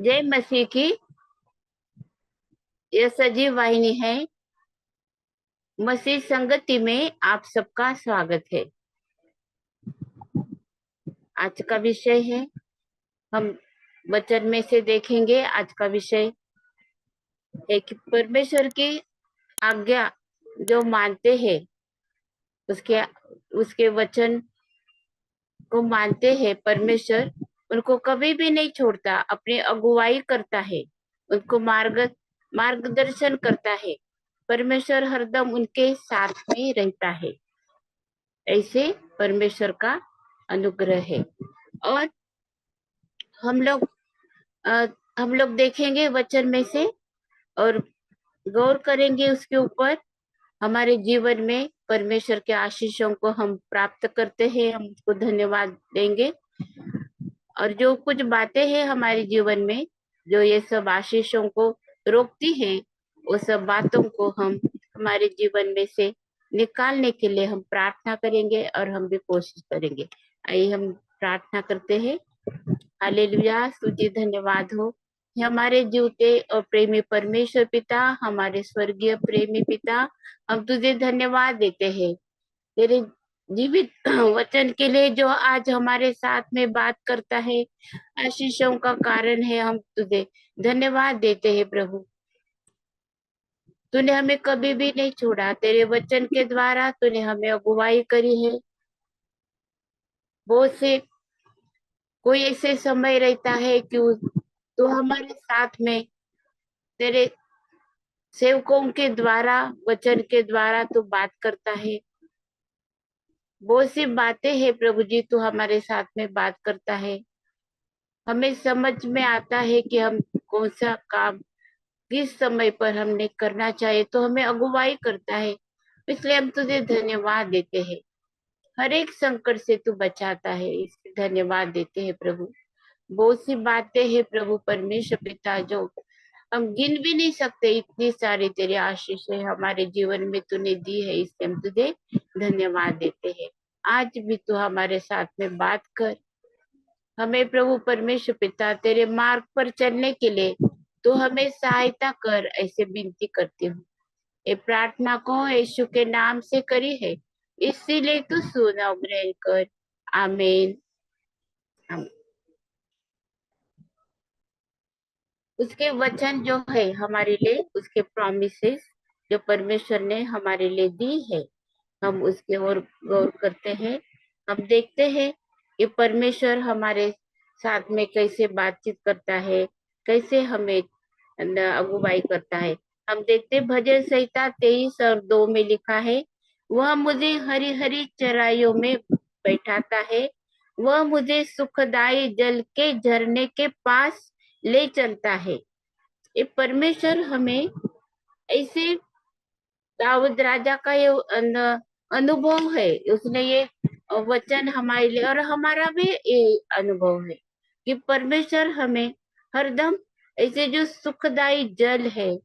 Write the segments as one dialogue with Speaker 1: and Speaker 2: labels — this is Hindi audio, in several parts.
Speaker 1: जय मसीह की। यह सजीव वाहिनी है। मसीह संगति में आप सबका स्वागत है। आज का विषय है, हम वचन में से देखेंगे। आज का विषय है कि परमेश्वर की आज्ञा जो मानते हैं, उसके उसके वचन को मानते हैं, परमेश्वर उनको कभी भी नहीं छोड़ता, अपनी अगुवाई करता है, उनको मार्गदर्शन करता है। परमेश्वर हरदम उनके साथ में रहता है। ऐसे परमेश्वर का अनुग्रह है। और हम लोग अ, हम लोग देखेंगे वचन में से और गौर करेंगे उसके ऊपर। हमारे जीवन में परमेश्वर के आशीषों को हम प्राप्त करते हैं, हम उसको धन्यवाद देंगे। और जो कुछ बातें हैं हमारे जीवन में, जो ये सब आशीषों को रोकती है, वो सब बातों को हम हमारे जीवन में से निकालने के लिए हम प्रार्थना करेंगे और हम भी कोशिश करेंगे। आइए हम प्रार्थना करते हैं। हालेलुया, तुझे धन्यवाद हो हे हमारे जीवते और प्रेमी परमेश्वर पिता, हमारे स्वर्गीय प्रेमी पिता। हम तुझे धन्यवाद देते हैं तेरे जीवित वचन के लिए, जो आज हमारे साथ में बात करता है, आशीषों का कारण है। हम तुझे धन्यवाद देते हैं प्रभु। तूने हमें कभी भी नहीं छोड़ा, तेरे वचन के द्वारा तूने हमें अगुवाई करी है। बहुत से कोई ऐसे समय रहता है कि तू हमारे साथ में तेरे सेवकों के द्वारा, वचन के द्वारा तू बात करता है। बहुत सी बातें हैं प्रभु जी, तू हमारे साथ में बात करता है। हमें समझ में आता है कि हम कौन सा काम किस समय पर हमने करना चाहिए, तो हमें अगुवाई करता है। इसलिए हम तुझे धन्यवाद देते हैं। हर एक संकट से तू बचाता है, इसलिए धन्यवाद देते हैं प्रभु। बहुत सी बातें हैं प्रभु परमेश्वर पिता, जो हम गिन भी नहीं सकते। इतनी सारी तेरी आशीषें हमारे जीवन में तूने दी है, इसलिए हम तुझे धन्यवाद देते हैं। आज भी तू हमारे साथ में बात कर, हमें प्रभु परमेश्वर पिता तेरे मार्ग पर चलने के लिए तू हमें सहायता कर, ऐसे विनती करती हूँ। ये प्रार्थना को यीशु के नाम से करी है, इसीलिए तू सुना ग्रहण कर। आमीन। उसके वचन जो है हमारे लिए, उसके प्रॉमिसेस जो परमेश्वर ने हमारे लिए दी है, हम उसके ओर गौर करते हैं। हम देखते हैं कि परमेश्वर हमारे साथ में कैसे बातचीत करता है, कैसे हमें अगुवाई करता है। हम देखते हैं भजन संहिता 23 और 2 में लिखा है, वह मुझे हरी हरी चराइयों में बैठाता है, वह मुझे सुखदाई जल के झरने के पास ले चलता है। ये परमेश्वर हमें ऐसे, दाऊद राजा का ये अनुभव है, उसने ये वचन हमारे लिए, और हमारा भी ये अनुभव है कि परमेश्वर हमें हरदम ऐसे जो सुखदाई जल है,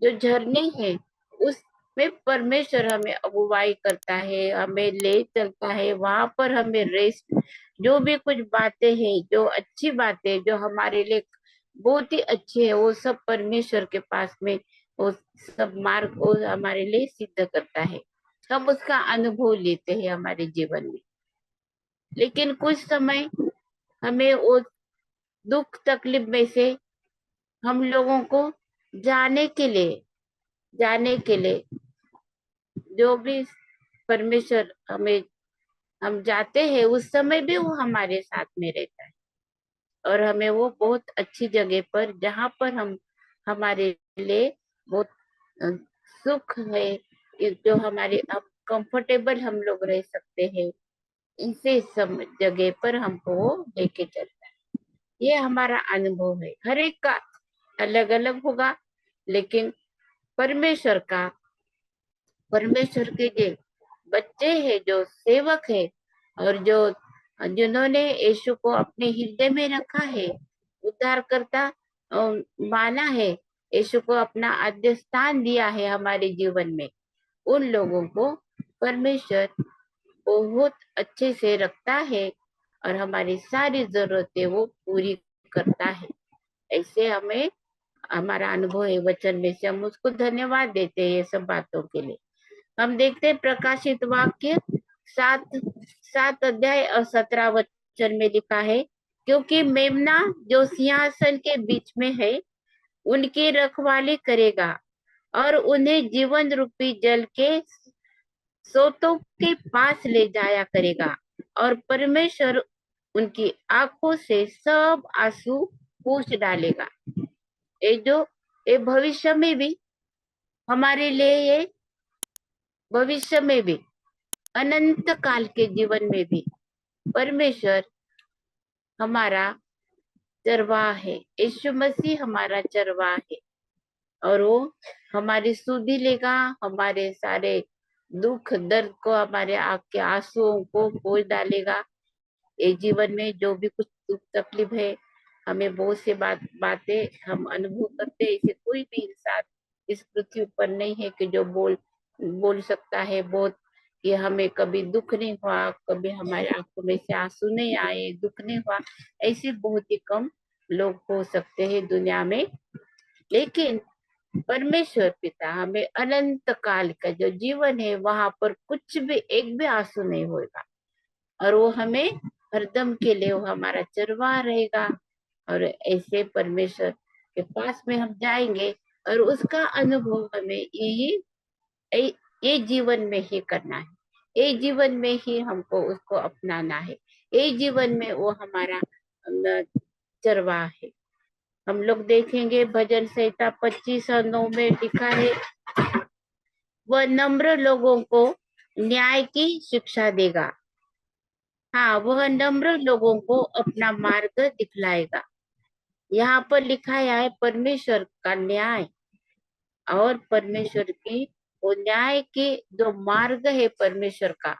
Speaker 1: जो झरने हैं, उसमें परमेश्वर हमें अगुवाई करता है, हमें ले चलता है। वहां पर हमें रेस्ट, जो भी कुछ बातें हैं, जो अच्छी बातें जो हमारे लिए बहुत ही अच्छी है, वो सब परमेश्वर के पास में वो सब मार्ग वो हमारे लिए सिद्ध करता है। हम उसका अनुभव लेते हैं हमारे जीवन में। लेकिन कुछ समय हमें वो दुख तकलीफ में से हम लोगों को जाने के लिए जाने के लिए जो भी परमेश्वर हमें, हम जाते हैं उस समय भी वो हमारे साथ में रहता है। और हमें वो बहुत अच्छी जगह पर, जहाँ पर हम हमारे लिए बहुत अ, सुख है, ये जो हमारे अब कंफर्टेबल हम लोग रह सकते हैं, इसे सब जगह पर हमको वो लेके चलता है। ये हमारा अनुभव है, हर एक का अलग अलग होगा। लेकिन परमेश्वर का, परमेश्वर के जो बच्चे हैं, जो सेवक है, और जो जिन्होंने यीशु को अपने हृदय में रखा है, उद्धारकर्ता माना है, यीशु को अपना आद्य स्थान दिया है हमारे जीवन में, उन लोगों को परमेश्वर बहुत अच्छे से रखता है और हमारी सारी जरूरतें वो पूरी करता है। ऐसे हमें हमारा अनुभव है वचन में से, हम उसको धन्यवाद देते हैं ये सब बातों के लिए। हम देखते हैं प्रकाशित वाक्य 7 अध्याय और 17 वचन में लिखा है, क्योंकि मेमना जो सिंहासन के बीच में है उनकी रखवाली करेगा और उन्हें जीवन रूपी जल के सोतों के पास ले जाया करेगा, और परमेश्वर उनकी आंखों से सब आंसू पोंछ डालेगा। ये जो ये भविष्य में भी हमारे लिए, ये भविष्य में भी, अनंत काल के जीवन में भी परमेश्वर हमारा चरवाहा है। यीशु मसीह हमारा चरवाहा है और वो हमारी सुधि लेगा, हमारे सारे दुख दर्द को, हमारे आंख के आंसुओं को पोंछ डालेगा। ये जीवन में जो भी कुछ दुख तकलीफ है, हमें बहुत से बातें हम अनुभव करते हैं। ऐसे कोई भी इंसान इस पृथ्वी पर नहीं है कि जो बोल सकता है बहुत, कि हमें कभी दुख नहीं हुआ, कभी हमारे आंखों में से आंसू नहीं आए, दुख नहीं हुआ। ऐसे बहुत ही कम लोग हो सकते हैं दुनिया में। लेकिन परमेश्वर पिता हमें अनंत काल का जो जीवन है वहां पर कुछ भी, एक भी आंसू नहीं होगा, और वो हमें हरदम के लिए वो हमारा चरवाहा रहेगा। और ऐसे परमेश्वर के पास में हम जाएंगे और उसका अनुभव हमें ये जीवन में ही करना है। ये जीवन में ही हमको उसको अपनाना है। ये जीवन में वो हमारा चरवाहा है। हम लोग देखेंगे भजन संहिता 25:9 में लिखा है, वह नम्र लोगों को न्याय की शिक्षा देगा। हाँ, वह नम्र लोगों को अपना मार्ग दिखलाएगा। यहाँ पर लिखा है परमेश्वर का न्याय, और परमेश्वर की वो न्याय के जो मार्ग है परमेश्वर का,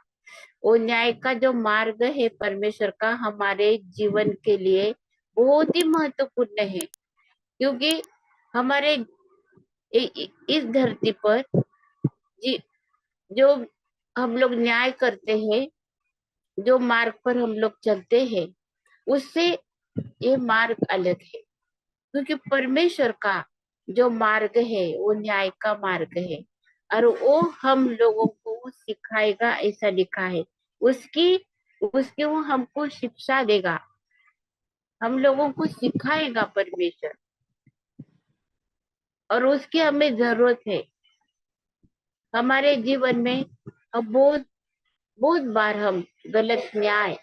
Speaker 1: वो न्याय का जो मार्ग है परमेश्वर का हमारे जीवन के लिए बहुत ही महत्वपूर्ण है। क्योंकि हमारे इस धरती पर जो हम लोग न्याय करते हैं, जो मार्ग पर हम लोग चलते हैं, उससे ये मार्ग अलग है। क्योंकि परमेश्वर का जो मार्ग है वो न्याय का मार्ग है, और वो हम लोगों को सिखाएगा, ऐसा लिखा है। उसकी उसकी वो हमको शिक्षा देगा, हम लोगों को सिखाएगा परमेश्वर, और उसकी हमें जरूरत है। हमारे जीवन में अब बहुत बहुत बार हम गलत न्याय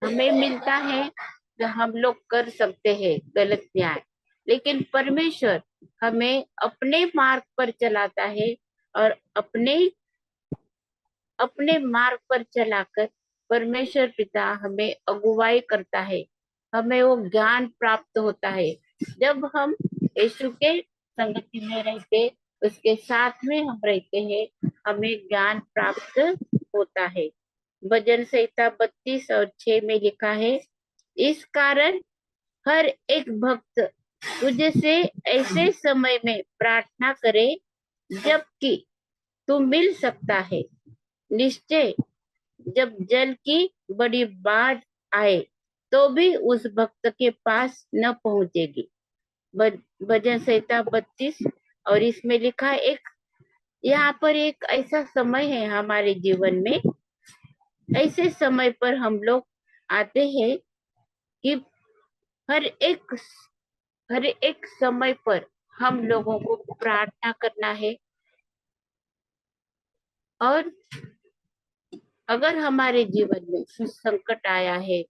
Speaker 1: हमें मिलता है, तो हम लोग कर सकते हैं गलत न्याय, लेकिन परमेश्वर हमें अपने मार्ग पर चलाता है, और अपने अपने मार्ग पर चलाकर परमेश्वर पिता हमें अगुवाई करता है। हमें वो ज्ञान प्राप्त होता है। जब हम यीशु के संगति में रहते, उसके साथ में हम रहते हैं, हमें ज्ञान प्राप्त होता है। भजन संहिता 32:6 में लिखा है, इस कारण हर एक भक्त तुझे से ऐसे समय में प्रार्थना करे जबकि तू मिल सकता है। निश्चय जब जल की बड़ी बाढ़ आए तो भी उस भक्त के पास न पहुंचेगी। भजन संहिता 32, और इसमें लिखा है एक, यहाँ पर एक ऐसा समय है हमारे जीवन में, ऐसे समय पर हम लोग आते हैं कि हर एक हर एक समय पर हम लोगों को प्रार्थना करना है। और अगर हमारे जीवन में कुछ संकट आया है,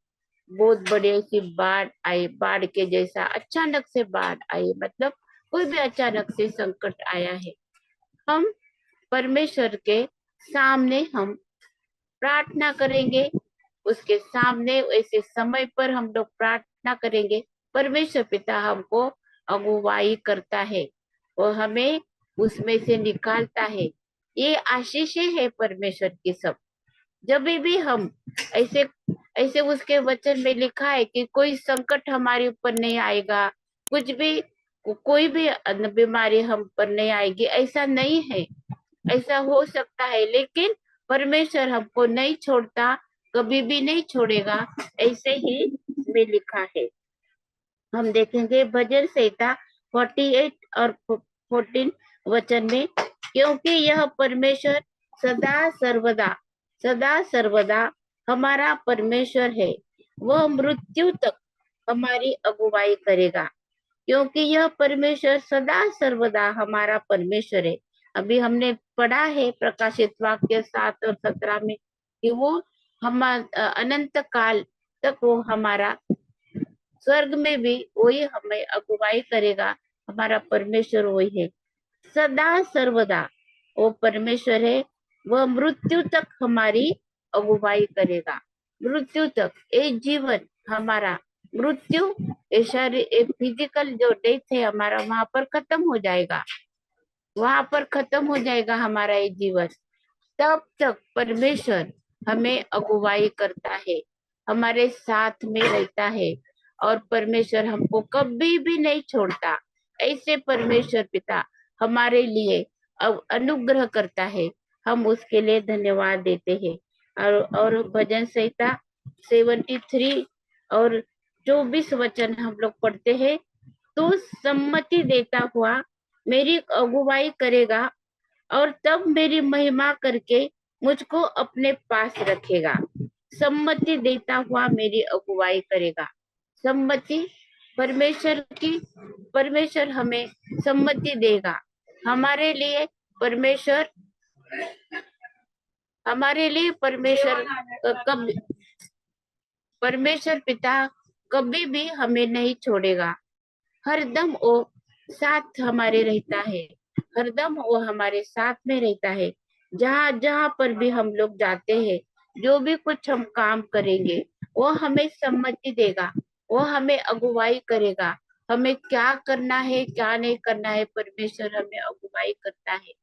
Speaker 1: बहुत बड़ी सी बाढ़ आई, बाढ़ के जैसा अचानक से बाढ़ आई, मतलब कोई भी अचानक से संकट आया है, हम परमेश्वर के सामने हम प्रार्थना करेंगे। उसके सामने ऐसे समय पर हम लोग प्रार्थना करेंगे, परमेश्वर पिता हमको अगुवाई करता है और हमें उसमें से निकालता है। ये आशीषें है परमेश्वर की सब। जब भी हम ऐसे ऐसे उसके वचन में लिखा है कि कोई संकट हमारे ऊपर नहीं आएगा, कुछ भी कोई भी बीमारी हम पर नहीं आएगी, ऐसा नहीं है। ऐसा हो सकता है, लेकिन परमेश्वर हमको नहीं छोड़ता, कभी भी नहीं छोड़ेगा, ऐसे ही में लिखा है। हम देखेंगे भजन संहिता 48 और 14 वचन में, क्योंकि यह परमेश्वर सदा सर्वदा हमारा परमेश्वर है, वह मृत्यु तक हमारी अगुवाई करेगा। क्योंकि यह परमेश्वर सदा सर्वदा हमारा परमेश्वर है। अभी हमने पढ़ा है प्रकाशित वाक्य 7 और 17 में कि वो हम अनंत काल तक वो हमारा, स्वर्ग में भी वही हमें अगुवाई करेगा। हमारा परमेश्वर वही है, सदा सर्वदा वो परमेश्वर है, वह मृत्यु तक हमारी अगुवाई करेगा। मृत्यु तक, ये जीवन हमारा, मृत्यु ये शरीर फिजिकल जो डेथ है हमारा वहां पर खत्म हो जाएगा, वहां पर खत्म हो जाएगा हमारा ये जीवन। तब तक परमेश्वर हमें अगुवाई करता है, हमारे साथ में रहता है, और परमेश्वर हमको कभी भी नहीं छोड़ता। ऐसे परमेश्वर पिता हमारे लिए अनुग्रह करता है, हम उसके लिए धन्यवाद देते हैं। और भजन संहिता 73 और 24 वचन हम लोग पढ़ते हैं। तो सम्मति देता हुआ मेरी अगुवाई करेगा, और तब मेरी महिमा करके मुझको अपने पास रखेगा। सम्मति देता हुआ मेरी अगुवाई करेगा। सम्मति परमेश्वर की, परमेश्वर हमें सम्मति देगा हमारे लिए। परमेश्वर हमारे लिए परमेश्वर कब परमेश्वर पिता कभी भी हमें नहीं छोड़ेगा। हरदम वो साथ हमारे रहता है, हरदम वो हमारे साथ में रहता है। जहाँ जहाँ पर भी हम लोग जाते हैं, जो भी कुछ हम काम करेंगे, वो हमें सम्मति देगा, वो हमें अगुवाई करेगा। हमें क्या करना है क्या नहीं करना है, परमेश्वर हमें अगुवाई करता है,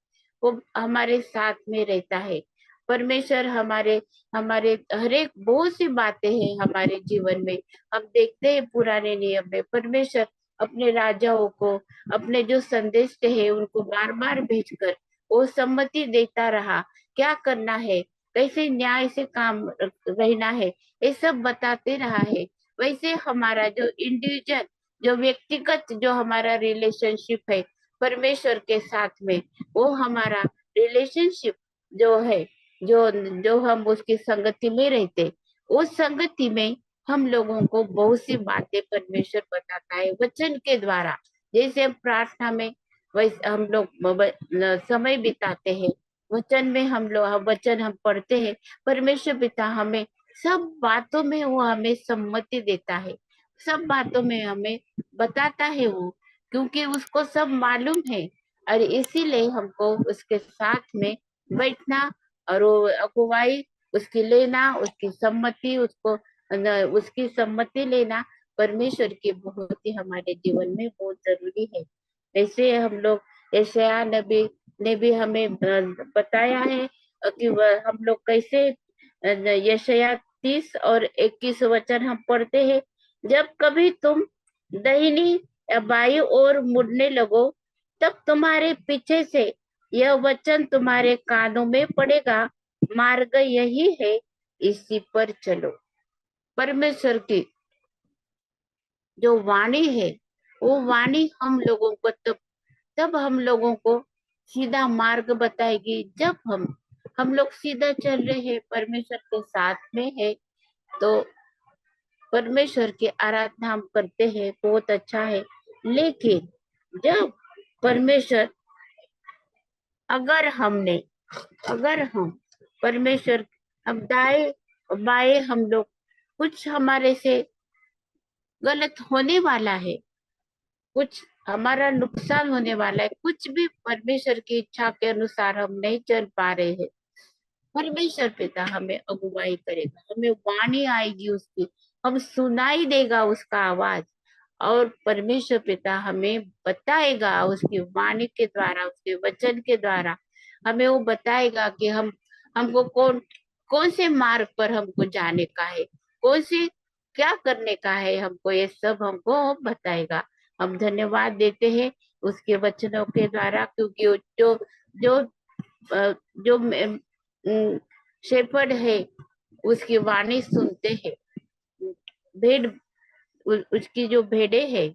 Speaker 1: वो हमारे साथ में रहता है। परमेश्वर हमारे हमारे हर एक बहुत सी बातें हैं हमारे जीवन में। हम देखते हैं पुराने नियम में परमेश्वर अपने राजाओं को, अपने जो संदेश है उनको बार बार भेजकर वो सम्मति देता रहा, क्या करना है, कैसे न्याय से काम रहना है, ये सब बताते रहा है। वैसे हमारा जो इंडिविजुअल, जो व्यक्तिगत जो हमारा रिलेशनशिप है परमेश्वर के साथ में, वो हमारा रिलेशनशिप जो है, जो जो हम उसकी संगति में रहते, उस संगति में हम लोगों को बहुत सी बातें परमेश्वर बताता है वचन के द्वारा। जैसे हम प्रार्थना में वैसे हम लोग समय बिताते हैं, वचन में हम वचन हम पढ़ते हैं, परमेश्वर पिता हमें सब बातों में वो हमें सम्मति देता है, सब बातों में हमें बताता है वो, क्योंकि उसको सब मालूम है। और इसीलिए हमको उसके साथ में बैठना और वो अगुवाई उसकी लेना, उसकी सम्मति उसकी सम्मति लेना परमेश्वर की बहुत ही हमारे जीवन में बहुत जरूरी है। ऐसे हम लोग यशायाह नबी ने भी हमें बताया है कि हम लोग कैसे यशायाह 30 और 21 वचन हम पढ़ते हैं। जब कभी तुम दाहिनी या बाईं ओर मुड़ने लगो, तब तुम्हारे पीछे से यह वचन तुम्हारे कानों में पड़ेगा, मार्ग यही है, इसी पर चलो। परमेश्वर की जो वाणी है, वो वाणी हम लोगों को तब हम लोगों को सीधा मार्ग बताएगी। जब हम लोग सीधा चल रहे हैं, परमेश्वर के साथ में है, तो परमेश्वर की आराधना हम करते हैं, बहुत अच्छा है। लेकिन जब परमेश्वर, अगर हमने अगर हम परमेश्वर, अब दाएं बाएं हम लोग कुछ हमारे से गलत होने वाला है, कुछ हमारा नुकसान होने वाला है, कुछ भी परमेश्वर की इच्छा के अनुसार हम नहीं चल पा रहे हैं, परमेश्वर पिता हमें अगुवाई करेगा, हमें वाणी आएगी उसकी, हम सुनाई देगा उसका आवाज, और परमेश्वर पिता हमें बताएगा उसकी वाणी के द्वारा, उसके वचन के द्वारा हमें वो बताएगा कि हमको कौन कौन से मार्ग पर हमको जाने का है, कौन से क्या करने का है हमको, ये सब हमको बताएगा। हम धन्यवाद देते हैं उसके वचनों के द्वारा, क्योंकि वो जो जो शेफर्ड है उसकी वाणी सुनते हैं, भेड़ उसकी जो भेड़े है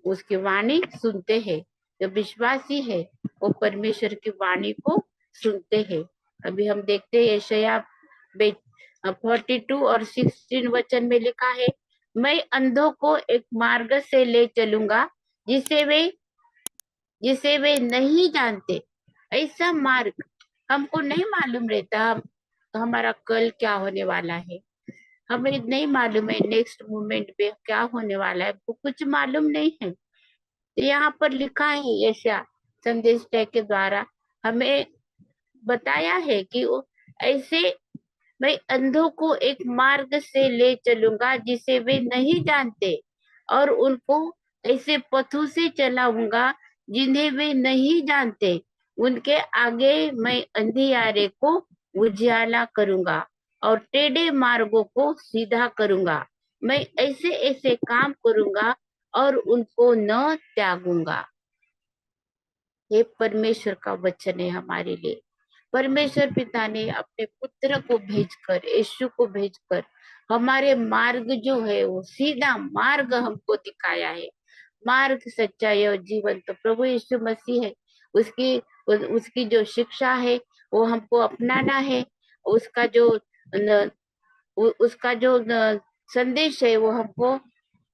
Speaker 1: उसकी वाणी सुनते हैं। जो विश्वासी है वो परमेश्वर की वाणी को सुनते हैं। अभी हम देखते हैं यशायाह 42 और 16 वचन में लिखा है, मैं अंधों को एक मार्ग से ले चलूंगा जिसे वे नहीं जानते। ऐसा मार्ग हमको नहीं मालूम रहता हमारा कल क्या होने वाला है। हमें नहीं मालूम है नेक्स्ट मोमेंट पे क्या होने वाला है, वो कुछ मालूम नहीं है। तो यहाँ पर लिखा है यशा संदेश टैग के द्वारा हमें बताया है कि वो ऐसे मैं अंधों को एक मार्ग से ले चलूंगा जिसे वे नहीं जानते, और उनको ऐसे पथों से चलाऊंगा जिन्हें वे नहीं जानते। उनके आगे मैं अंधियारे को उजियाला करूंगा और टेढ़े मार्गों को सीधा करूंगा। मैं ऐसे ऐसे काम करूंगा और उनको न त्यागूंगा। ये परमेश्वर का वचन है हमारे लिए। परमेश्वर पिता ने अपने पुत्र को भेजकर, यीशु को भेजकर हमारे मार्ग जो है वो सीधा मार्ग हमको दिखाया है। मार्ग, सच्चाई और जीवन तो प्रभु यीशु मसीह है। उसकी उसकी जो शिक्षा है वो हमको अपनाना है। उसका जो न, उसका जो संदेश है वो हमको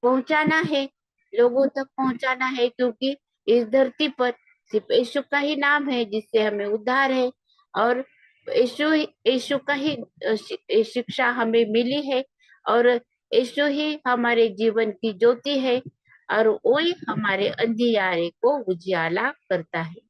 Speaker 1: पहुंचाना है, लोगों तक पहुंचाना है, क्योंकि इस धरती पर सिर्फ यीशु का ही नाम है जिससे हमें उद्धार है। और यीशु यीशु का ही शिक्षा हमें मिली है, और यीशु ही हमारे जीवन की ज्योति है, और वही हमारे अंधियारे को उजियाला करता है।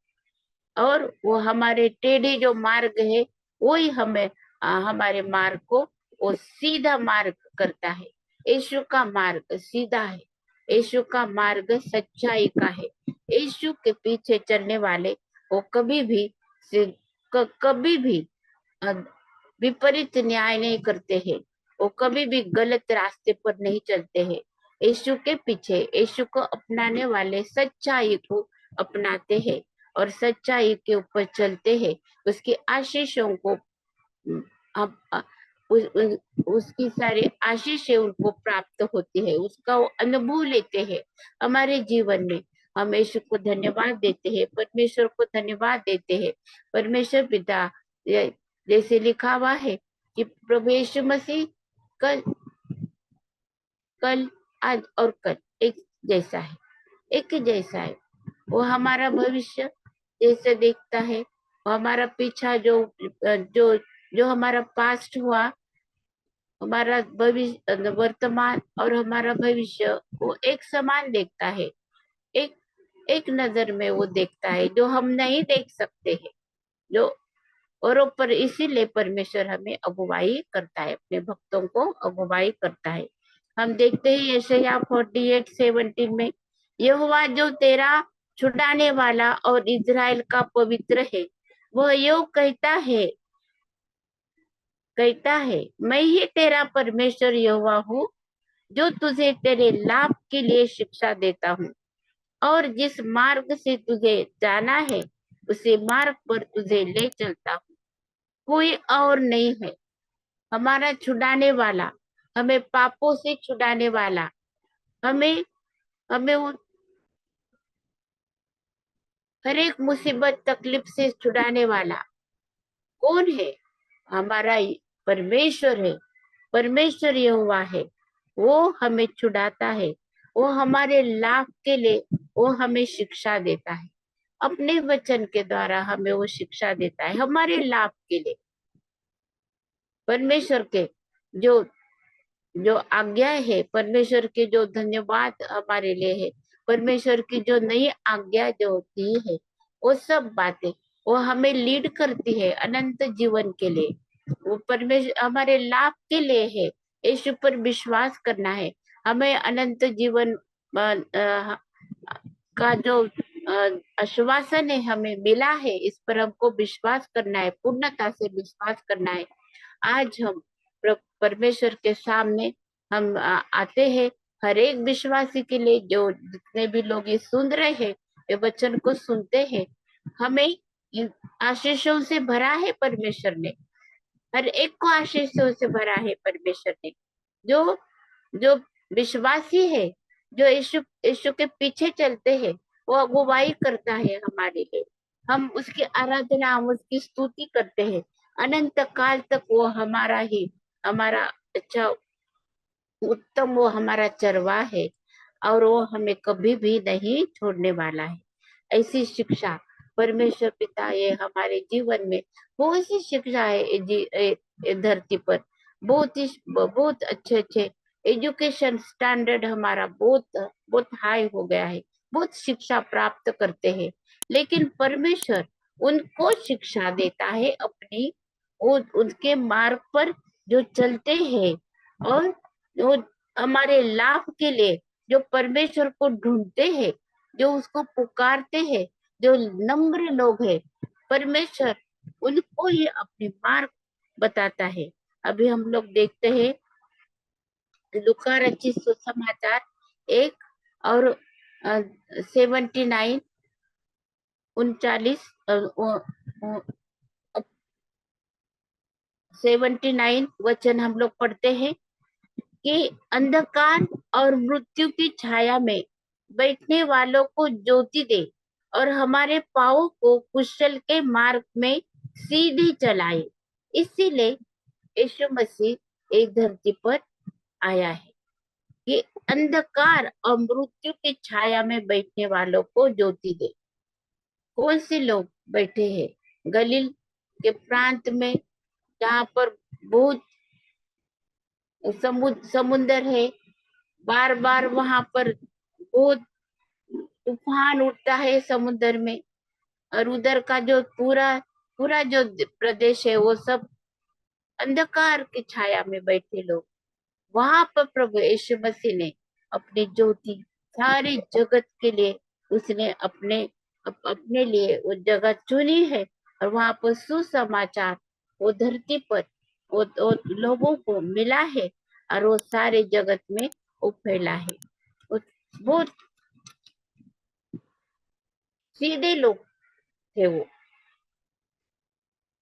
Speaker 1: और वो हमारे टेढ़े जो मार्ग है वही हमें हमारे मार्ग को वो सीधा मार्ग करता है। यीशु का मार्ग सीधा है। यीशु का मार्ग सच्चाई का है। यीशु के पीछे चलने वाले वो कभी भी अ, विपरीत न्याय नहीं करते हैं। वो कभी भी गलत रास्ते पर नहीं चलते हैं। यीशु के पीछे, यीशु को अपनाने वाले सच्चाई को अपनाते हैं और सच्चाई के ऊपर चलते हैं। उसकी आशीषों को अब उसकी सारी आशीषें उनको प्राप्त होती है, उसका वो अनुभव लेते हैं हमारे जीवन में। हम यीशु को धन्यवाद देते हैं, परमेश्वर को धन्यवाद देते हैं। परमेश्वर पिता जैसे लिखा हुआ है कि प्रभु यीशु मसीह कल कल आज और कल एक जैसा है, एक जैसा है। वो हमारा भविष्य जैसे देखता है, वो हमारा पीछा जो जो हमारा पास्ट हुआ, हमारा भविष्य, वर्तमान और हमारा भविष्य वो एक समान देखता है। एक एक नजर में वो देखता है जो हम नहीं देख सकते हैं। जो और पर इसीलिए परमेश्वर हमें अगुवाई करता है, अपने भक्तों को अगुवाई करता है। हम देखते हैं यशायाह 48:17 में, यहोवा जो तेरा छुड़ाने वाला और इज़राइल का पवित्र है, वह यो कहता है, मैं ही तेरा परमेश्वर यहोवा हूँ, जो तुझे तेरे लाभ के लिए शिक्षा देता हूँ, और जिस मार्ग से तुझे जाना है उसी मार्ग पर तुझे ले चलता हूँ। कोई और नहीं है हमारा छुड़ाने वाला, हमें पापों से छुड़ाने वाला, हमें हमें हर एक मुसीबत तकलीफ से छुड़ाने वाला कौन है? हमारा परमेश्वर है। परमेश्वर यहोवा है। वो हमें छुड़ाता है, वो हमारे लाभ के लिए वो हमें शिक्षा देता है। अपने वचन के द्वारा हमें वो शिक्षा देता है हमारे लाभ के लिए। परमेश्वर के जो जो आज्ञा है, परमेश्वर के जो धन्यवाद हमारे लिए है, परमेश्वर की जो नई आज्ञा जो होती है, वो सब बातें वो हमें लीड करती है अनंत जीवन के लिए। वो परमेश्वर हमारे लाभ के लिए है। यीशु पर विश्वास करना है, हमें अनंत जीवन का जो आश्वासन है हमें मिला है, इस पर हमको विश्वास करना है, पूर्णता से विश्वास करना है। आज हम परमेश्वर के सामने हम आते हैं। हर एक विश्वासी के लिए, जो जितने भी लोग ये सुन रहे हैं, ये वचन को सुनते हैं, हमें इन आशीषों से भरा है परमेश्वर ने। हर एक को आशीषों से भरा है परमेश्वर ने। जो जो विश्वासी है, जो यीशु यीशु के पीछे चलते हैं, वो अगुवाई करता है हमारे लिए। हम उसकी आराधना, हम उसकी स्तुति करते हैं। अनंत काल तक वो हमारा अच्छा उत्तम, वो हमारा चरवा है, और वो हमें कभी भी नहीं छोड़ने वाला है। ऐसी शिक्षा परमेश्वर पिता ये हमारे जीवन में बहुत सी शिक्षा है, धरती पर बहुत अच्छे अच्छे एजुकेशन स्टैंडर्ड हमारा बहुत बहुत हाई हो गया है, बहुत शिक्षा प्राप्त करते हैं। लेकिन परमेश्वर उनको शिक्षा देता है अपनी, उनके मार्ग पर जो चलते हैं, और जो हमारे लाभ के लिए, जो परमेश्वर को ढूंढते हैं, जो उसको पुकारते हैं, जो नम्र लोग हैं, परमेश्वर उनको ही अपने मार्ग बताता है। अभी हम लोग देखते हैं लूका रचित सुसमाचार 1 और 79, 39, 79 वचन हम लोग पढ़ते हैं कि अंधकार और मृत्यु की छाया में बैठने वालों को ज्योति दे, और हमारे पाँव को कुशल के मार्ग में सीधे चलाए। इसीलिए यीशु मसीह एक धरती पर आया है कि अंधकार और मृत्यु की छाया में बैठने वालों को ज्योति दे। कौन से लोग बैठे हैं? गलील के प्रांत में, जहाँ पर बहुत समुद्र है, बार बार वहां पर बहुत तूफान उठता है समुद्र में, और उधर का जो पूरा पूरा जो प्रदेश है, वो सब अंधकार की छाया में बैठे लोग। वहां पर प्रभु यीशु मसीह ने अपनी ज्योति सारे जगत के लिए, उसने अपने लिए वो जगह चुनी है, और वहां पर सुसमाचार वो धरती पर वो लोगों को मिला है, और वो सारे जगत में वो फैला है। बहुत सीधे लोग थे वो,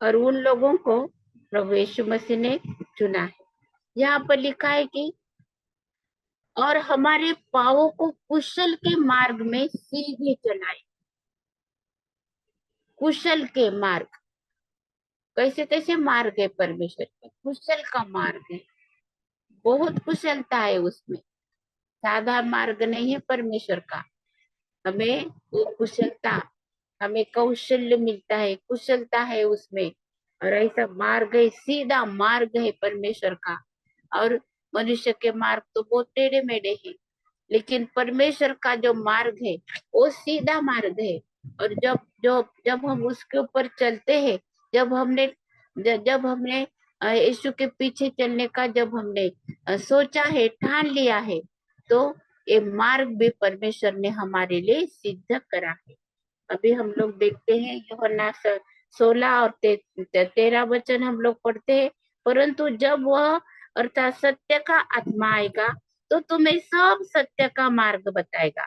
Speaker 1: और उन लोगों को प्रभु यीशु मसीह ने चुना है। यहाँ पर लिखा है कि और हमारे पाँवों को कुशल के मार्ग में सीधे चलाए। कुशल के मार्ग, कैसे कैसे मार्ग है परमेश्वर का? कुशल का मार्ग है, बहुत कुशलता है उसमें, साधा मार्ग नहीं है परमेश्वर का। हमें वो कुशलता, हमें कौशल्य मिलता है, कुशलता है उसमें, और ऐसा मार्ग है, सीधा मार्ग है परमेश्वर का। और मनुष्य के मार्ग तो बहुत टेढ़े मेढ़े हैं, लेकिन परमेश्वर का जो मार्ग है वो सीधा मार्ग है। और जब हम उसके ऊपर चलते हैं, जब हमने जब हमने यीशु के पीछे चलने का जब हमने सोचा है, ठान लिया है, तो ये मार्ग भी परमेश्वर ने हमारे लिए सिद्ध करा है। अभी हम लोग देखते हैं यूहन्ना 16 और 13 वचन हम लोग पढ़ते हैं। परंतु जब वह अर्थात सत्य का आत्मा आएगा, तो तुम्हें सब सत्य का मार्ग बताएगा,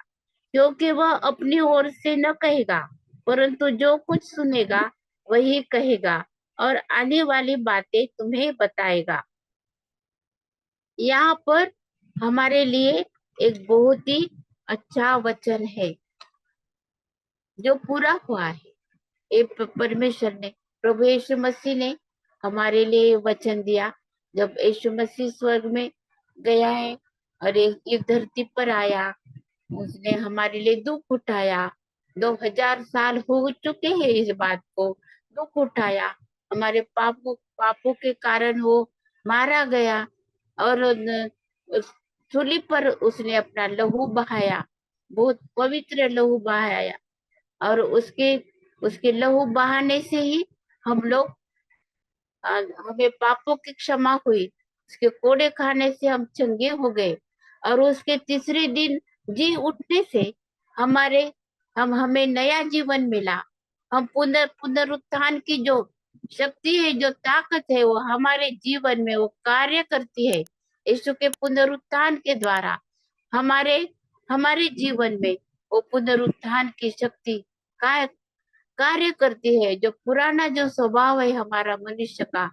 Speaker 1: क्योंकि वह अपनी ओर से न कहेगा, परंतु जो कुछ सुनेगा वही कहेगा, और आने वाली बातें तुम्हें बताएगा। यहाँ पर हमारे लिए एक बहुत ही अच्छा वचन है जो पूरा हुआ है। ये परमेश्वर ने, प्रभु यीशु मसीह ने हमारे लिए वचन दिया। जब यीशु मसीह स्वर्ग में गया है और एक धरती पर आया, उसने हमारे लिए दुख उठाया। 2000 साल हो चुके हैं इस बात को, दुख उठाया। हमारे पापों के कारण वो मारा गया, और उस सूली पर उसने अपना लहू बहाया, बहुत पवित्र लहू बहाया। और उसके उसके लहू बहाने से ही हम लोग, हमें पापों की क्षमा हुई, उसके कोड़े खाने से हम चंगे हो गए, और उसके तीसरे दिन जी उठने से हमारे हम हमें नया जीवन मिला। हम पुनरुत्थान की जो शक्ति है, जो ताकत है, वो हमारे जीवन में वो कार्य करती है। यीशु के पुनरुत्थान के द्वारा हमारे हमारे जीवन में वो पुनरुत्थान की शक्ति का कार्य करती है। जो पुराना जो स्वभाव है हमारा मनुष्य का,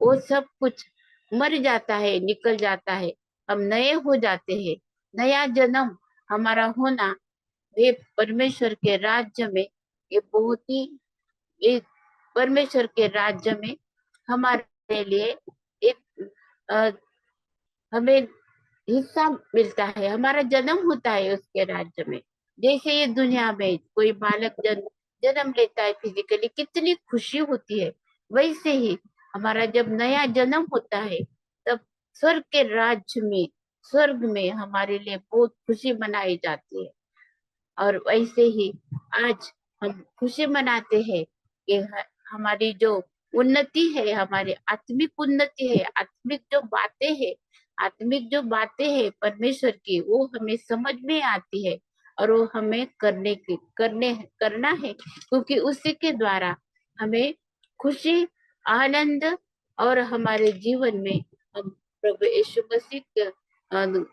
Speaker 1: वो सब कुछ मर जाता है, निकल जाता है, हम नए हो जाते हैं। नया जन्म हमारा होना, ये परमेश्वर के राज्य में, ये बहुत ही, ये परमेश्वर के राज्य में हमारे लिए एक अ, हमें हिस्सा मिलता है, हमारा जन्म होता है उसके राज्य में। जैसे ये दुनिया में कोई बालक जन्म लेता है फिजिकली, कितनी खुशी होती है, वैसे ही हमारा जब नया जन्म होता है, तब स्वर्ग के राज्य में, स्वर्ग में हमारे लिए बहुत खुशी मनाई जाती है। और वैसे ही आज हम खुशी मनाते हैं कि हमारी जो उन्नति है, हमारी आत्मिक उन्नति है, आत्मिक जो बातें हैं परमेश्वर की, वो हमें समझ में आती है। और वो हमें करना है, क्योंकि उसी के द्वारा हमें खुशी, आनंद, और हमारे जीवन में हम प्रभु यीशु मसीह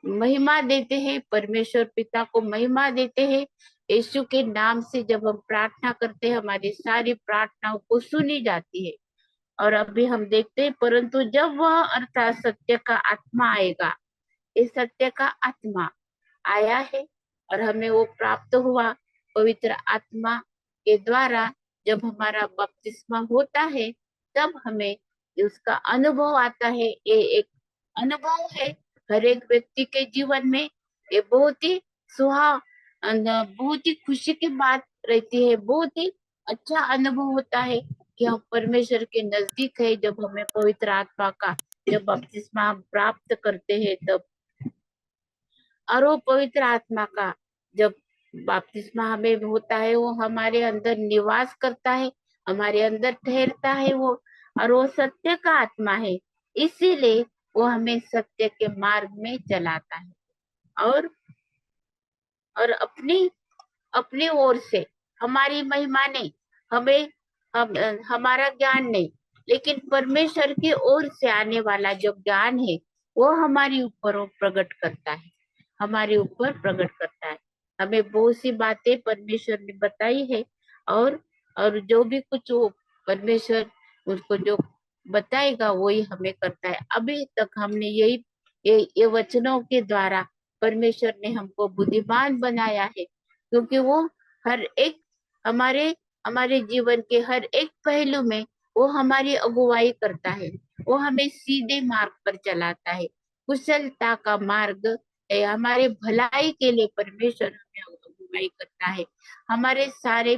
Speaker 1: महिमा देते हैं, परमेश्वर पिता को महिमा देते हैं। यीशु के नाम से जब हम प्रार्थना करते हैं, हमारी सारी प्रार्थनाओं को सुनी जाती है। और अभी हम देखते हैं, परंतु जब वह अर्थात सत्य का आत्मा आएगा, इस सत्य का आत्मा आया है और हमें वो प्राप्त हुआ पवित्र आत्मा के द्वारा। जब हमारा बपतिस्मा होता है, तब हमें उसका अनुभव आता है। ये एक अनुभव है हर एक व्यक्ति के जीवन में। ये बहुत ही सुहा बहुत ही खुशी की बात रहती है, बहुत ही अच्छा अनुभव होता है कि हम परमेश्वर के नजदीक है। जब हमें पवित्र आत्मा का जब बपतिस्मा हम प्राप्त करते हैं, तब और वो पवित्र आत्मा का जब बपतिस्मा हमें होता है, वो हमारे अंदर निवास करता है, हमारे अंदर ठहरता है वो। और वो सत्य का आत्मा है, इसीलिए वो हमें सत्य के मार्ग में चलाता है। और और अपनी अपनी ओर से हमारी महिमा नहीं, हमें हमारा ज्ञान नहीं, लेकिन परमेश्वर की ओर से आने वाला जो ज्ञान है, वो हमारे ऊपर वो प्रकट करता है, हमारे ऊपर प्रकट करता है। हमें बहुत सी बातें परमेश्वर ने बताई है। और और जो भी कुछ वो परमेश्वर उसको जो बताएगा, वही हमें करता है। अभी तक हमने यही ये वचनों के द्वारा परमेश्वर ने हमको बुद्धिमान बनाया है, क्योंकि वो हर एक हमारे हमारे जीवन के हर एक पहलू में वो हमारी अगुवाई करता है। वो हमें सीधे मार्ग पर चलाता है, कुशलता का मार्ग है, हमारे भलाई के लिए परमेश्वर हमें अगुवाई करता है। हमारे सारे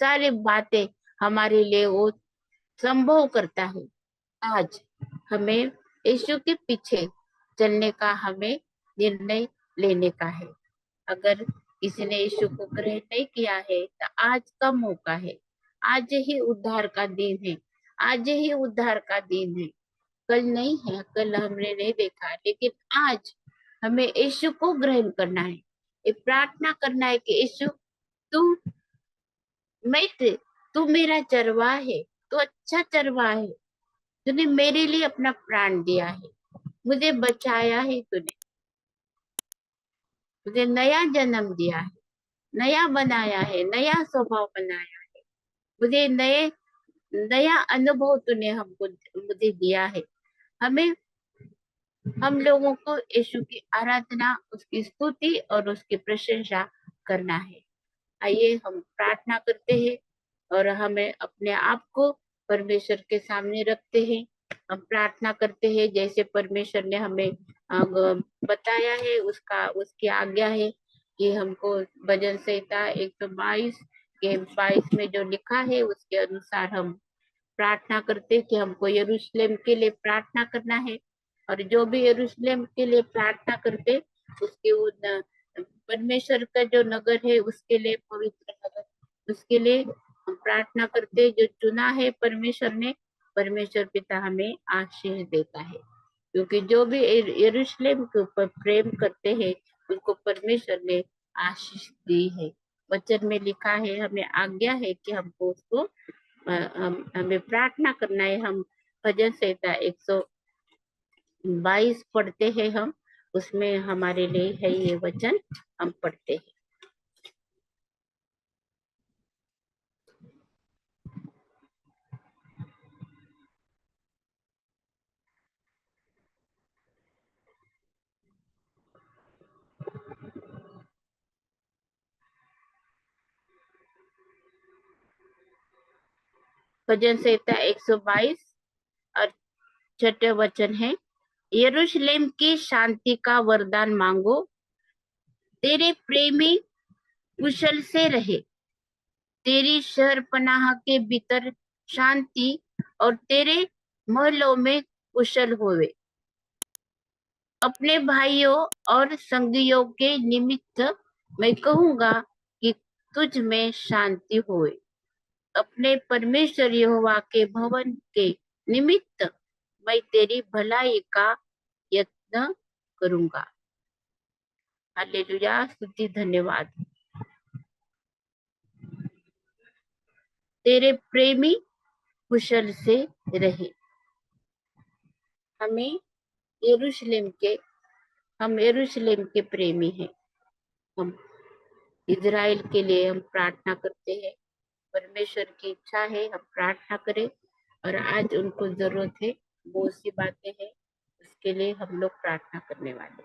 Speaker 1: सारे बातें हमारे लिए वो संभव करता है। आज हमें यीशु के पीछे चलने का हमें निर्णय लेने का है। अगर किसी ने यीशु को ग्रहण नहीं किया है, तो आज का मौका है, आज ही उद्धार का दिन है, आज ही उद्धार का दिन है। कल नहीं है, कल हमने नहीं देखा, लेकिन आज हमें यीशु को ग्रहण करना है। ये प्रार्थना करना है कि यीशु, तू मैं तू मेरा चरवाहा है, तू अच्छा चरवाहा है, तूने मेरे लिए अपना प्राण दिया है, मुझे बचाया है, तूने मुझे नया जन्म दिया है, नया बनाया है, नया स्वभाव बनाया, मुझे नया अनुभव तूने हमको मुझे दिया है। हमें हम लोगों को यीशु की आराधना, उसकी स्तुति और उसकी प्रशंसा करना है। आइए हम प्रार्थना करते हैं और हमें अपने आप को परमेश्वर के सामने रखते हैं। हम प्रार्थना करते हैं जैसे परमेश्वर ने हमें बताया है, उसका उसकी आज्ञा है कि हमको भजन संहिता 122 के 22 में जो लिखा है, उसके अनुसार हम प्रार्थना करते कि हमको यरूशलेम के लिए प्रार्थना करना है। और जो भी यरूशलेम के लिए प्रार्थना करते, उसके वो परमेश्वर का जो नगर है, उसके लिए, पवित्र नगर, उसके लिए हम प्रार्थना करते, जो चुना है परमेश्वर ने, परमेश्वर पिता हमें आशीष देता है। क्योंकि जो भी यरूशलेम के ऊपर प्रेम करते हैं, उनको परमेश्वर ने आशीष दी है। वचन में लिखा है, हमें आज्ञा है कि हमको उसको हमें प्रार्थना करना है। हम भजन संहिता 122 पढ़ते हैं, हम उसमें हमारे लिए है ये वचन, हम पढ़ते हैं। भजन संहिता 122 और छठे वचन है, यरूशलेम की शांति का वरदान मांगो, तेरे प्रेमी कुशल से रहे, तेरी शहर पनाह के भीतर शांति और तेरे महलों में कुशल होवे। अपने भाइयों और संगियों के निमित्त मैं कहूंगा कि तुझ में शांति होए। अपने परमेश्वर यहोवा के भवन के निमित्त मैं तेरी भलाई का यत्न करूंगा। हालेलुया, स्तुति धन्यवाद। तेरे प्रेमी कुशल से रहे। हमें यरूशलेम के हम यरूशलेम के प्रेमी हैं। हम इज़राइल के लिए हम प्रार्थना करते हैं। परमेश्वर की इच्छा है हम प्रार्थना करें, और आज उनको जरूरत है, बहुत सी बातें हैं, उसके लिए हम लोग प्रार्थना करने वाले।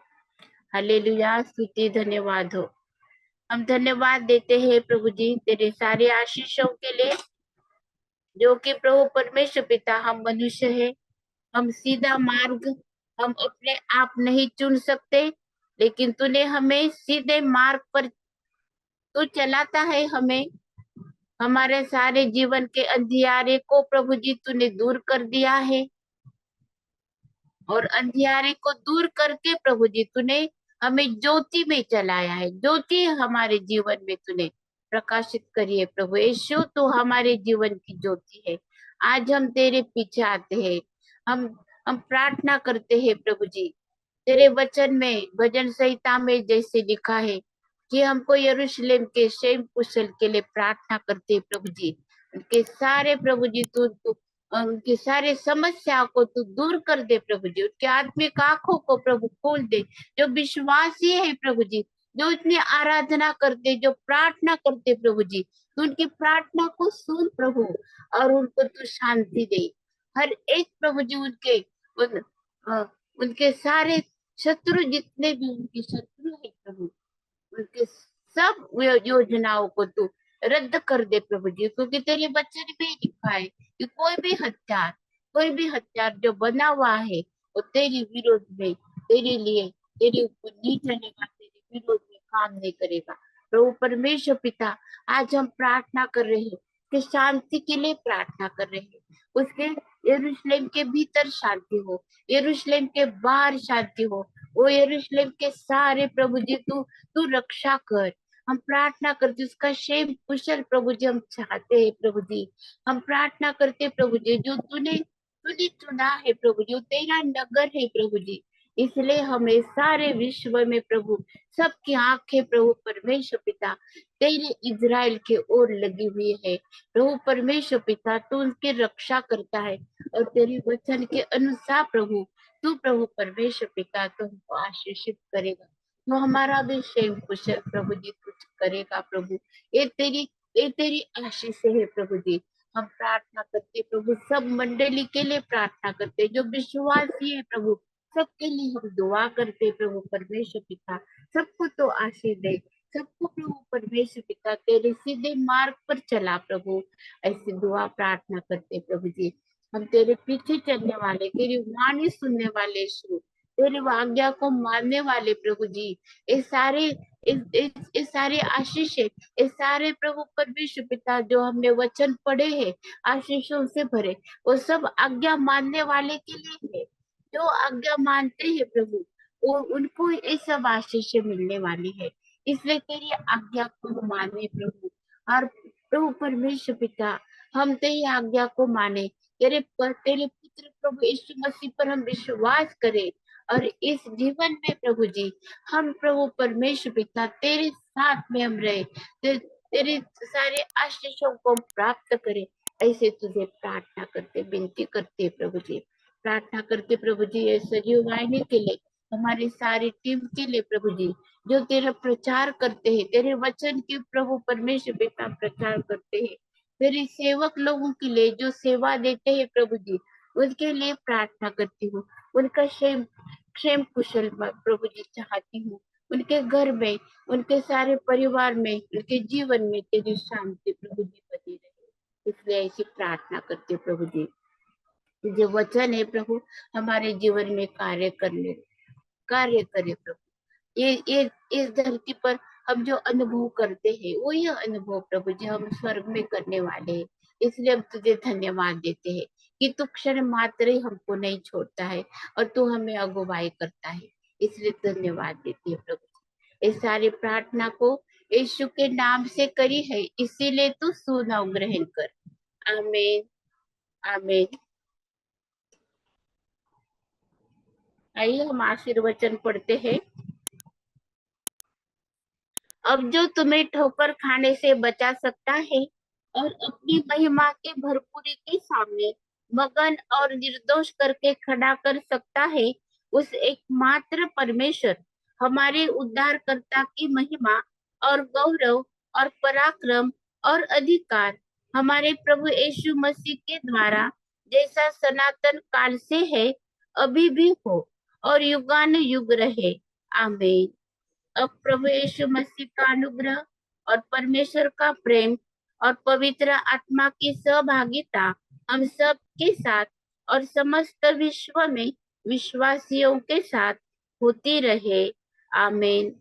Speaker 1: हालेलुया, स्तुति धन्यवाद हो। हम धन्यवाद देते हैं प्रभु जी तेरे सारे आशीषों के लिए, जो कि प्रभु परमेश्वर पिता हम मनुष्य है, हम सीधा मार्ग हम अपने आप नहीं चुन सकते, लेकिन तूने हमें सीधे मार्ग पर तू चलाता है। हमें हमारे सारे जीवन के अंधियारे को प्रभु जी तूने दूर कर दिया है, और अंधियारे को दूर करके प्रभु जी तूने हमें ज्योति में चलाया है। ज्योति हमारे जीवन में तूने प्रकाशित करी है। प्रभु यीशु तू हमारे जीवन की ज्योति है। आज हम तेरे पीछे आते हैं, हम हम प्रार्थना करते हैं प्रभु जी। तेरे वचन में भजन संहिता में जैसे लिखा है कि हमको यरूशलेम के क्षेम कुशल के लिए प्रार्थना करते हैं प्रभु जी। उनके सारे प्रभु जी तू उनकी सारे समस्या को तू दूर कर दे प्रभु जी। उनके आत्मिक आंखों को प्रभु खोल दे, जो विश्वासी है प्रभु जी, जो इतनी आराधना करते, जो प्रार्थना करते प्रभु जी, तो उनकी प्रार्थना को सुन प्रभु, और उनको तू शांति दे। हर एक प्रभु जी उनके सारे शत्रु, जितने भी उनके शत्रु है प्रभु, उनके सब योजनाओं को तू रद्द कर दे प्रभु जी। क्योंकि तेरे वचन में लिखा है कि कोई भी हथियार जो बना हुआ है वो तेरे विरोध में, तेरे लिए, तेरे ऊपर नहीं चलेगा, तेरे विरोध में काम नहीं करेगा। प्रभु परमेश्वर पिता, आज हम प्रार्थना कर रहे हैं कि शांति के लिए प्रार्थना कर रहे हैं। उसके यरूशलेम के भीतर शांति हो, यरूशलेम के बाहर शांति हो। वो यरूशलेम के सारे प्रभु जी तू तू रक्षा कर। हम प्रार्थना करते उसका क्षेम कुशल प्रभु जी हम चाहते हैं प्रभु जी। हम प्रार्थना करते प्रभु जी, जो तूने तूने चुना है प्रभु जी, वो तेरा नगर है प्रभु जी। इसलिए हमें सारे विश्व में प्रभु सबकी आंखें प्रभु परमेश्वर पिता तेरे इज़राइल के ओर लगी हुई है। प्रभु परमेश्वर पिता तू उनकी रक्षा करता है, और तेरे वचन के अनुसार प्रभु तू प्रभु परमेश्वर पिता तुमको आशीषित करेगा। तो हमारा भी क्षेम कुशल प्रभु जी कुछ करेगा प्रभु। ये तेरी आशीष है प्रभु जी। हम प्रार्थना करते प्रभु, सब मंडली के लिए प्रार्थना करते, जो विश्वासी है प्रभु सबके लिए हम दुआ करते प्रभु परमेश्वर पिता। सबको तो आशीष दे, सबको प्रभु परमेश्वर पिता तेरे सीधे मार्ग पर चला प्रभु। ऐसी दुआ प्रार्थना करते प्रभु जी। हम तेरे पीछे चलने वाले, तेरी वाणी सुनने वाले यीशु, तेरी आज्ञा को मानने वाले प्रभु जी, ये सारे इस सारे आशीष है, ये सारे प्रभु परमेश्वर पिता जो हमने वचन पढ़े हैं आशीषों से भरे, वो सब आज्ञा मानने वाले के लिए है। जो आज्ञा मानते हैं प्रभु, वो उनको ये सब आशीष मिलने वाली है। इसलिए तेरी आज्ञा को माने प्रभु। और प्रभु परमेश्वर पिता, हम तेरी आज्ञा को माने, तेरे पुत्र प्रभु यीशु मसीह पर हम विश्वास करें, और इस जीवन में प्रभु जी हम प्रभु परमेश्वर पिता तेरे साथ में हम रहे, तेरे सारे आशीषों को हम प्राप्त करें। ऐसे तुझे प्रार्थना करते, विनती करते प्रभु जी। प्रार्थना करते प्रभु जी ये सजीव वाहिनी के लिए, हमारी सारी टीम के लिए प्रभु जी, जो तेरा प्रचार करते हैं, तेरे वचन के प्रभु परमेश्वर पिता प्रचार करते हैं। तेरे सेवक लोगों के लिए जो सेवा देते हैं प्रभु जी, उनके लिए प्रार्थना करती हूँ। उनका क्षेम क्षेम कुशल प्रभु जी चाहती हूँ। उनके घर में, उनके सारे परिवार में, उनके जीवन में तेरी शांति प्रभु जी बनी रहे। इसलिए ऐसी प्रार्थना करते प्रभु जी, जो वचन है प्रभु हमारे जीवन में कार्य करे प्रभु। ये इस धरती पर हम जो अनुभव करते हैं वो ये अनुभव प्रभु जी हम स्वर्ग में करने वाले हैं। इसलिए हम तुझे धन्यवाद देते हैं कि तू क्षण मात्र ही हमको नहीं छोड़ता है और तू हमें अगुवाई करता है। इसलिए धन्यवाद देती है प्रभु जी। इस सारी प्रार्थना को यीशु के नाम से करी है, इसीलिए तू सुनाओ, ग्रहण कर। आमीन। आमीन। आइए हम आशीर्वचन पढ़ते हैं। अब जो तुम्हें ठोकर खाने से बचा सकता है और अपनी महिमा के भरपूरी के सामने मगन और निर्दोष करके खड़ा कर सकता है, उस एकमात्र परमेश्वर हमारे उद्धारकर्ता की महिमा और गौरव और पराक्रम और अधिकार हमारे प्रभु यीशु मसीह के द्वारा जैसा सनातन काल से है, अभी भी हो और युगान युग रहे। आमीन। अब प्रभु यीशु मसीह का अनुग्रह और परमेश्वर का प्रेम और पवित्र आत्मा की सहभागिता हम सब के साथ और समस्त विश्व में विश्वासियों के साथ होती रहे। आमीन।